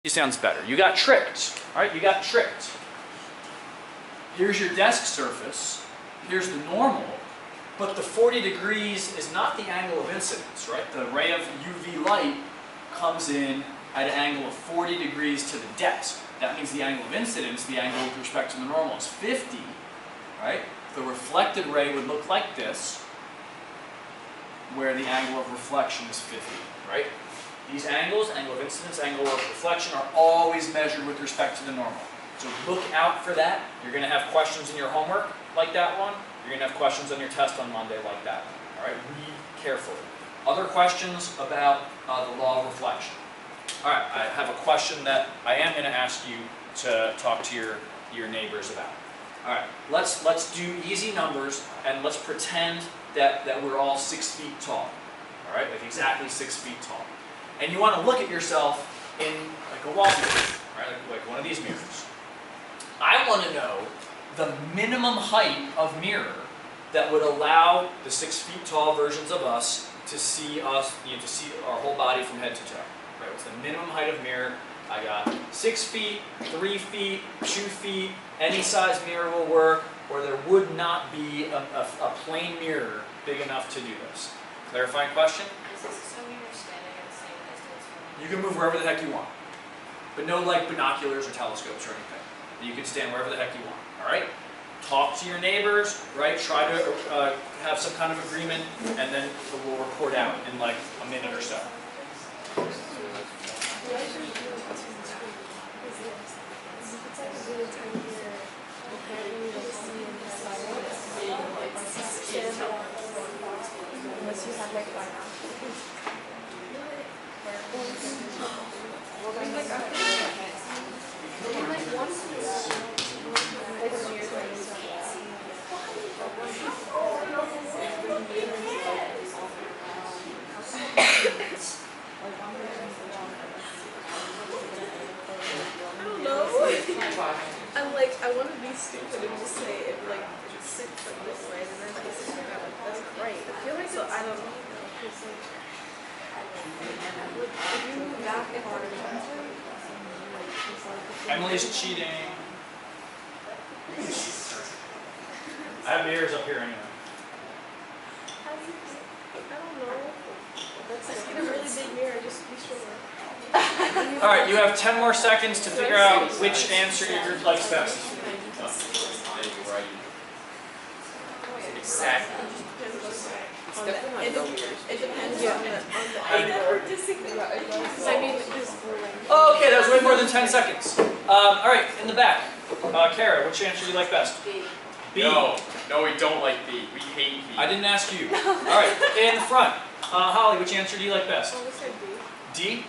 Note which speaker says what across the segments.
Speaker 1: sounds better. You got tricked, all right? You got tricked. Here's your desk surface. Here's the normal. But the 40 degrees is not the angle of incidence, right? The ray of UV light comes in at an angle of 40 degrees to the desk. That means the angle of incidence, the angle with respect to the normal, is 50, right? The reflected ray would look like this, where the angle of reflection is 50, right? These angles, angle of incidence, angle of reflection, are always measured with respect to the normal. So look out for that. You're going to have questions in your homework like that one. You're going to have questions on your test on Monday like that one. All right, read carefully. Other questions about the law of reflection? All right, I have a question that I am going to ask you to talk to your neighbors about. All right, let's do easy numbers, and let's pretend that we're all 6 feet tall. All right, like exactly 6 feet tall. And you want to look at yourself in like a wall mirror, right? Like one of these mirrors. I want to know the minimum height of mirror that would allow the 6 feet tall versions of us to see us, to see our whole body from head to toe. Right? What's the minimum height of mirror? I got 6 feet, 3 feet, 2 feet. Any size mirror will work, or there would not be a plain mirror big enough to do this. Clarifying question?
Speaker 2: Is this assuming you're standing at the same distance from
Speaker 1: You can move wherever the heck you want, but no like binoculars or telescopes or anything. You can stand wherever the heck you want. All right. Talk to your neighbors. Right. Try to have some kind of agreement, and then we'll report out in like a minute or so.
Speaker 3: I want to be stupid and just say it like sit from this way and then this is that's right. I feel like so I don't know. If you move back and
Speaker 1: Emily's cheating. I have mirrors up here anyway.
Speaker 3: I don't know. That's like in a really big mirror, just be sure.
Speaker 1: All right, you have 10 more seconds to figure out which answer your group likes best.
Speaker 4: Exactly.
Speaker 3: It depends on the angle. I mean,
Speaker 1: Okay, that was way more than 10 seconds. All right, in the back. Kara, which answer do you like best?
Speaker 2: B.
Speaker 1: B.
Speaker 4: No, we don't like B. We hate B.
Speaker 1: I didn't ask you. All right, in the front. Holly, which answer do you like best?
Speaker 3: oh, we said D.
Speaker 1: D?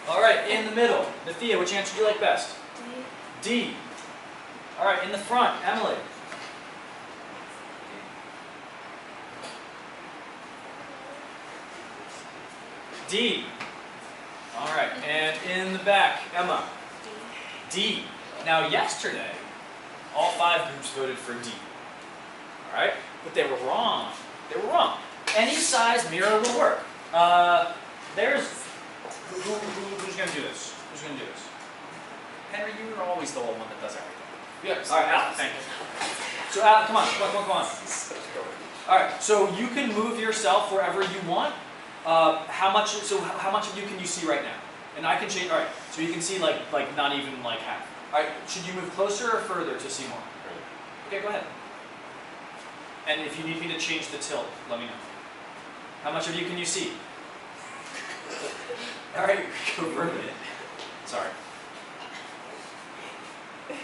Speaker 1: All right, in the middle. Nathia, which answer do you like best? D. All right, in the front. Emily. D. All right, and in the back. Emma. D. Now, yesterday, all 5 groups voted for D. All right, but they were wrong. They were wrong. Any size mirror will work. Who's going to do this? Who's going to do this? Henry, you are always the one that does everything.
Speaker 4: Yes.
Speaker 1: All right, Al, thank you. So Al, come on. All right, so you can move yourself wherever you want. How much of you can you see right now? And I can change. All right, so you can see like not even like half. All right, should you move closer or further to see more? Okay, go ahead. And if you need me to change the tilt, let me know. How much of you can you see? All right, go for a minute. Sorry.
Speaker 4: Now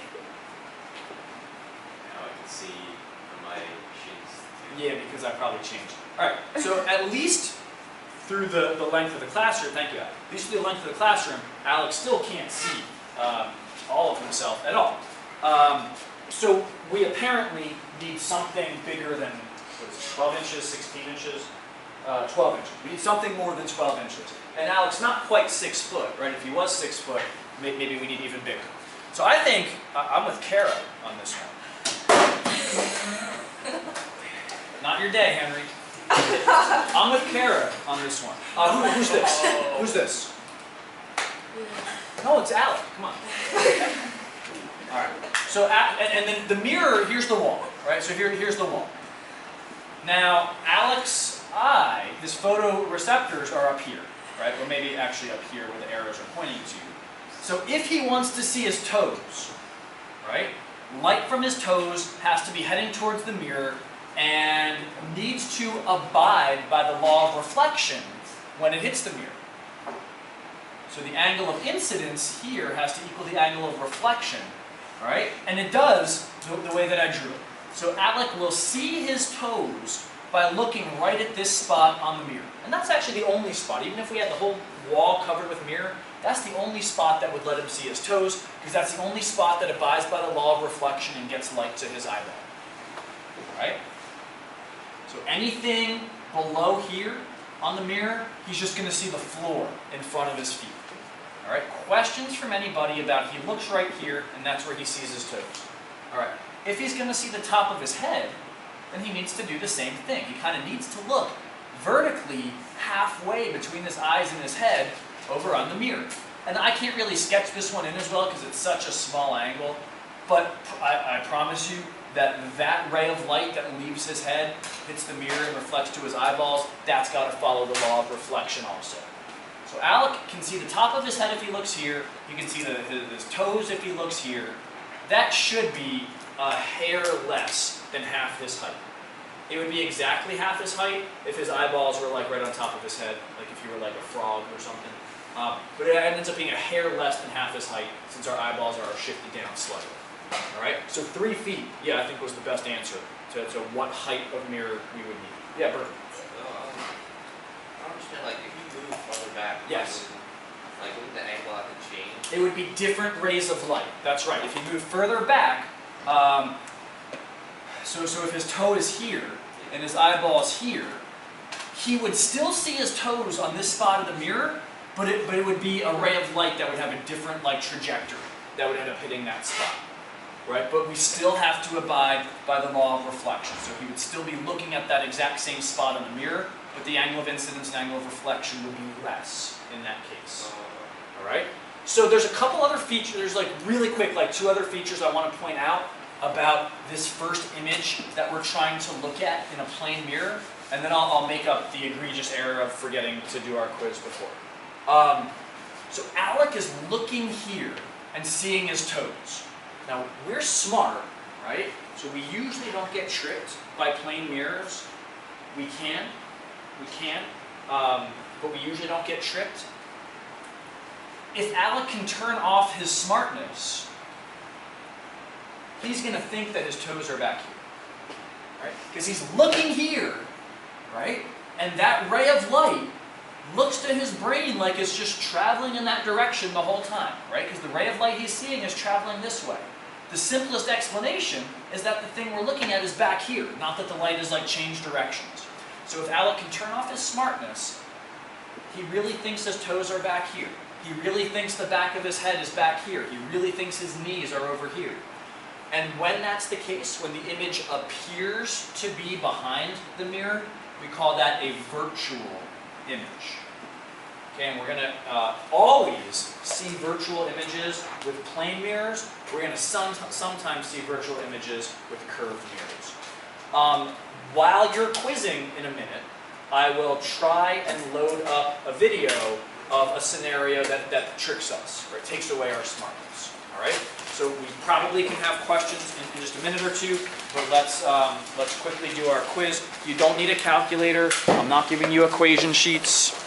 Speaker 4: I can see my sheets.
Speaker 1: Yeah, because I probably changed. All right, so at least through the length of the classroom, thank you, Al. At least through the length of the classroom, Alex still can't see all of himself at all. So we apparently need something bigger than, what is it, 12 inches, 16 inches? 12 inches. We need something more than 12 inches. And Alex, not quite 6 foot, right? If he was 6 foot, maybe we need even bigger. So I think I'm with Kara on this one. Not your day, Henry. I'm with Kara on this one. Who's this? Who's this? No, it's Alec. Come on. All right. So, and then the mirror, here's the wall, right? So here's the wall. Now, Alec's eye, his photoreceptors are up here, right? Or maybe actually up here where the arrows are pointing to. So if he wants to see his toes, right? Light from his toes has to be heading towards the mirror and needs to abide by the law of reflection when it hits the mirror. So the angle of incidence here has to equal the angle of reflection, right? And it does the way that I drew it. So Alec will see his toes by looking right at this spot on the mirror. And that's actually the only spot. Even if we had the whole wall covered with mirror, that's the only spot that would let him see his toes, because that's the only spot that abides by the law of reflection and gets light to his eyeball. Right? So anything below here on the mirror, he's just going to see the floor in front of his feet. All right? Questions from anybody about he looks right here and that's where he sees his toes. All right. If he's going to see the top of his head, then he needs to do the same thing. He kind of needs to look vertically halfway between his eyes and his head over on the mirror. And I can't really sketch this one in as well because it's such a small angle, but I promise you that that ray of light that leaves his head, hits the mirror and reflects to his eyeballs, that's got to follow the law of reflection also. So Alec can see the top of his head if he looks here. He can see his toes if he looks here. That should be a hair less than half his height. It would be exactly half his height if his eyeballs were like right on top of his head, like if you were like a frog or something. But it ends up being a hair less than half his height since our eyeballs are shifted down slightly. All right, so 3 feet, yeah, I think was the best answer to what height of mirror we would need. Yeah, Bert.
Speaker 4: I don't understand, like, if you move farther back,
Speaker 1: Yes.
Speaker 4: wouldn't the angle have to change?
Speaker 1: It would be different rays of light. That's right. If you move further back, so if his toe is here and his eyeball is here, he would still see his toes on this spot of the mirror, but it would be a ray of light that would have a different trajectory that would end up hitting that spot. Right? But we still have to abide by the law of reflection. So he would still be looking at that exact same spot on the mirror, but the angle of incidence and angle of reflection would be less in that case. All right? So there's a couple other features, there's really quick, 2 other features I want to point out about this first image that we're trying to look at in a plane mirror, and then I'll make up the egregious error of forgetting to do our quiz before. So Alec is looking here and seeing his toes. Now, we're smart, right? So we usually don't get tricked by plane mirrors. We can, but we usually don't get tricked. If Alec can turn off his smartness, he's going to think that his toes are back here, right? Because he's looking here, right? And that ray of light looks to his brain like it's just traveling in that direction the whole time, right? Because the ray of light he's seeing is traveling this way. The simplest explanation is that the thing we're looking at is back here, not that the light has changed directions. So if Alec can turn off his smartness, he really thinks his toes are back here. He really thinks the back of his head is back here. He really thinks his knees are over here. And when that's the case, when the image appears to be behind the mirror, we call that a virtual image. Okay, and we're going to always see virtual images with plane mirrors. We're going to sometimes see virtual images with curved mirrors. While you're quizzing in a minute, I will try and load up a video of a scenario that tricks us, or takes away our smartness. All right? So we probably can have questions in just a minute or two, but let's quickly do our quiz. You don't need a calculator. I'm not giving you equation sheets.